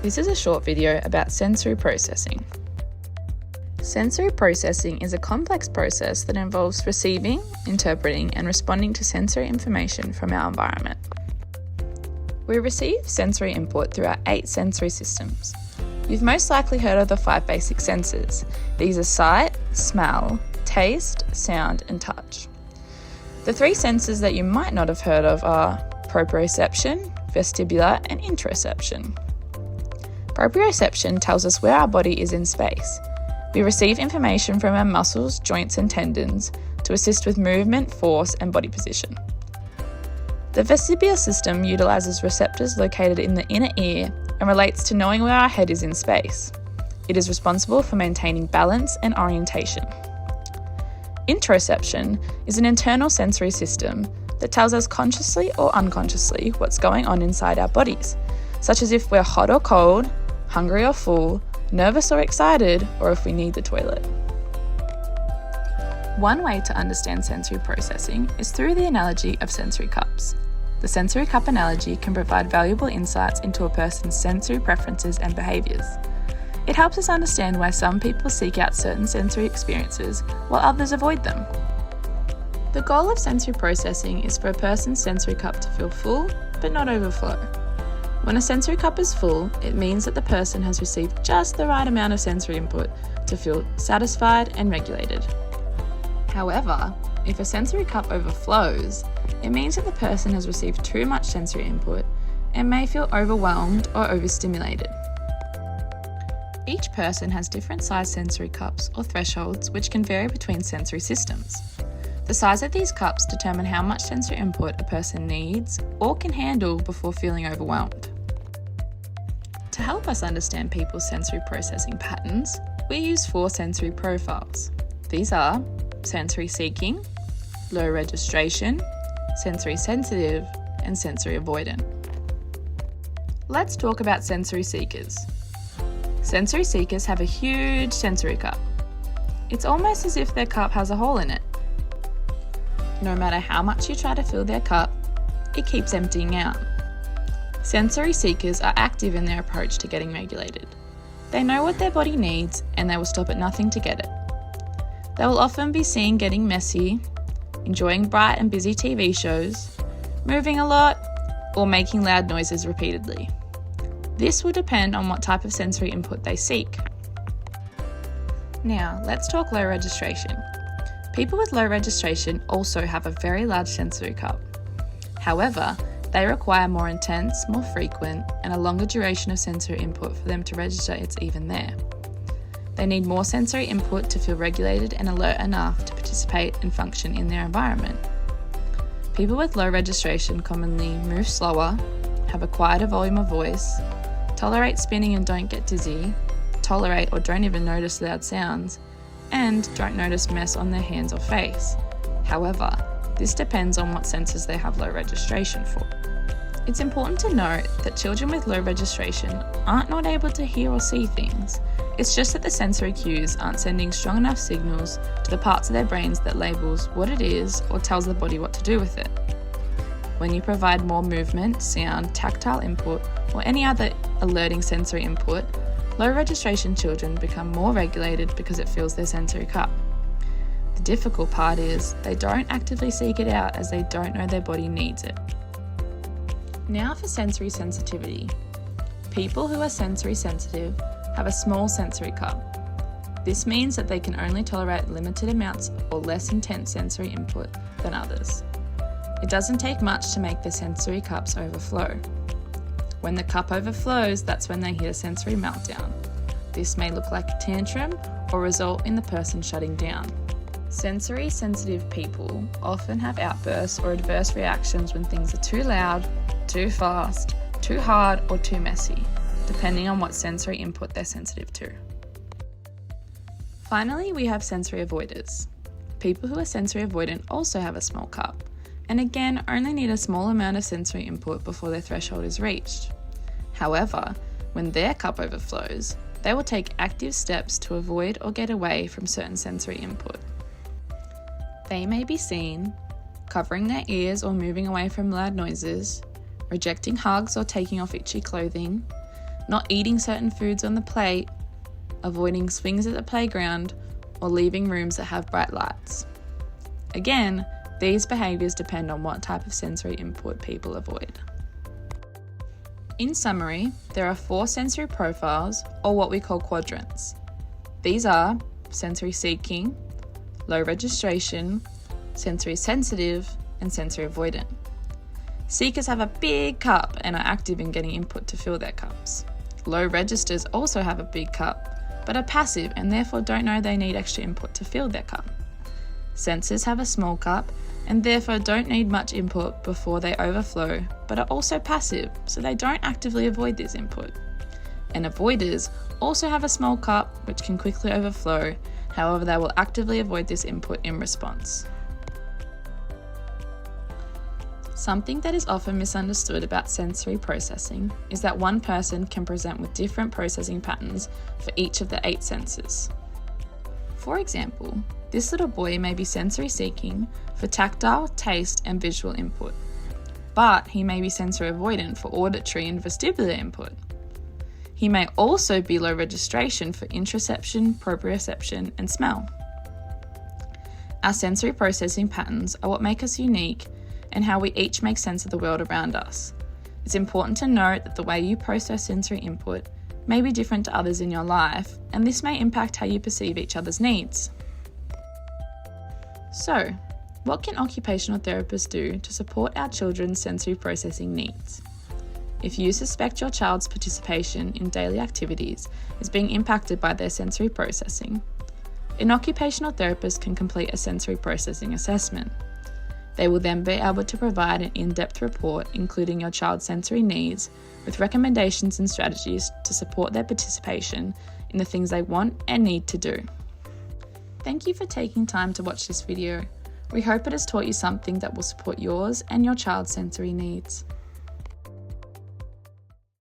This is a short video about sensory processing. Sensory processing is a complex process that involves receiving, interpreting, and responding to sensory information from our environment. We receive sensory input through our 8 sensory systems. You've most likely heard of the 5 basic senses. These are sight, smell, taste, sound, and touch. The 3 senses that you might not have heard of are proprioception, vestibular, and interoception. Proprioception tells us where our body is in space. We receive information from our muscles, joints, and tendons to assist with movement, force, and body position. The vestibular system utilises receptors located in the inner ear and relates to knowing where our head is in space. It is responsible for maintaining balance and orientation. Interoception is an internal sensory system that tells us consciously or unconsciously what's going on inside our bodies, such as if we're hot or cold, hungry or full, nervous or excited, or if we need the toilet. One way to understand sensory processing is through the analogy of sensory cups. The sensory cup analogy can provide valuable insights into a person's sensory preferences and behaviours. It helps us understand why some people seek out certain sensory experiences while others avoid them. The goal of sensory processing is for a person's sensory cup to feel full, but not overflow. When a sensory cup is full, it means that the person has received just the right amount of sensory input to feel satisfied and regulated. However, if a sensory cup overflows, it means that the person has received too much sensory input and may feel overwhelmed or overstimulated. Each person has different size sensory cups or thresholds which can vary between sensory systems. The size of these cups determine how much sensory input a person needs or can handle before feeling overwhelmed. To help us understand people's sensory processing patterns, we use 4 sensory profiles. These are sensory seeking, low registration, sensory sensitive, and sensory avoidant. Let's talk about sensory seekers. Sensory seekers have a huge sensory cup. It's almost as if their cup has a hole in it. No matter how much you try to fill their cup, it keeps emptying out. Sensory seekers are active in their approach to getting regulated. They know what their body needs and they will stop at nothing to get it. They will often be seen getting messy, enjoying bright and busy TV shows, moving a lot, or making loud noises repeatedly. This will depend on what type of sensory input they seek. Now, let's talk low registration. People with low registration also have a very large sensory cup. However, they require more intense, more frequent, and a longer duration of sensory input for them to register it's even there. They need more sensory input to feel regulated and alert enough to participate and function in their environment. People with low registration commonly move slower, have a quieter volume of voice, tolerate spinning and don't get dizzy, tolerate or don't even notice loud sounds, and don't notice mess on their hands or face. However, this depends on what senses they have low registration for. It's important to note that children with low registration aren't not able to hear or see things. It's just that the sensory cues aren't sending strong enough signals to the parts of their brains that labels what it is or tells the body what to do with it. When you provide more movement, sound, tactile input, or any other alerting sensory input, low registration children become more regulated because it fills their sensory cup. The difficult part is they don't actively seek it out as they don't know their body needs it. Now for sensory sensitivity. People who are sensory sensitive have a small sensory cup. This means that they can only tolerate limited amounts or less intense sensory input than others. It doesn't take much to make their sensory cups overflow. When the cup overflows, that's when they hit a sensory meltdown. This may look like a tantrum or result in the person shutting down. Sensory sensitive people often have outbursts or adverse reactions when things are too loud, too fast, too hard, or too messy, depending on what sensory input they're sensitive to. Finally, we have sensory avoiders. People who are sensory avoidant also have a small cup, and again only need a small amount of sensory input before their threshold is reached. However, when their cup overflows, they will take active steps to avoid or get away from certain sensory input. They may be seen covering their ears or moving away from loud noises, rejecting hugs or taking off itchy clothing, not eating certain foods on the plate, avoiding swings at the playground, or leaving rooms that have bright lights. Again, these behaviours depend on what type of sensory input people avoid. In summary, there are 4 sensory profiles, or what we call quadrants. These are sensory seeking, low registration, sensory sensitive, and sensory avoidant. Seekers have a big cup and are active in getting input to fill their cups. Low registers also have a big cup, but are passive and therefore don't know they need extra input to fill their cup. Sensors have a small cup and therefore don't need much input before they overflow, but are also passive, so they don't actively avoid this input. And avoiders also have a small cup which can quickly overflow, however they will actively avoid this input in response. Something that is often misunderstood about sensory processing is that one person can present with different processing patterns for each of the 8 senses. For example, this little boy may be sensory seeking for tactile, taste, and visual input, but he may be sensory avoidant for auditory and vestibular input. He may also be low registration for interoception, proprioception, and smell. Our sensory processing patterns are what make us unique and how we each make sense of the world around us. It's important to note that the way you process sensory input may be different to others in your life, and this may impact how you perceive each other's needs. So, what can occupational therapists do to support our children's sensory processing needs? If you suspect your child's participation in daily activities is being impacted by their sensory processing, an occupational therapist can complete a sensory processing assessment. They will then be able to provide an in-depth report including your child's sensory needs with recommendations and strategies to support their participation in the things they want and need to do. Thank you for taking time to watch this video. We hope it has taught you something that will support yours and your child's sensory needs.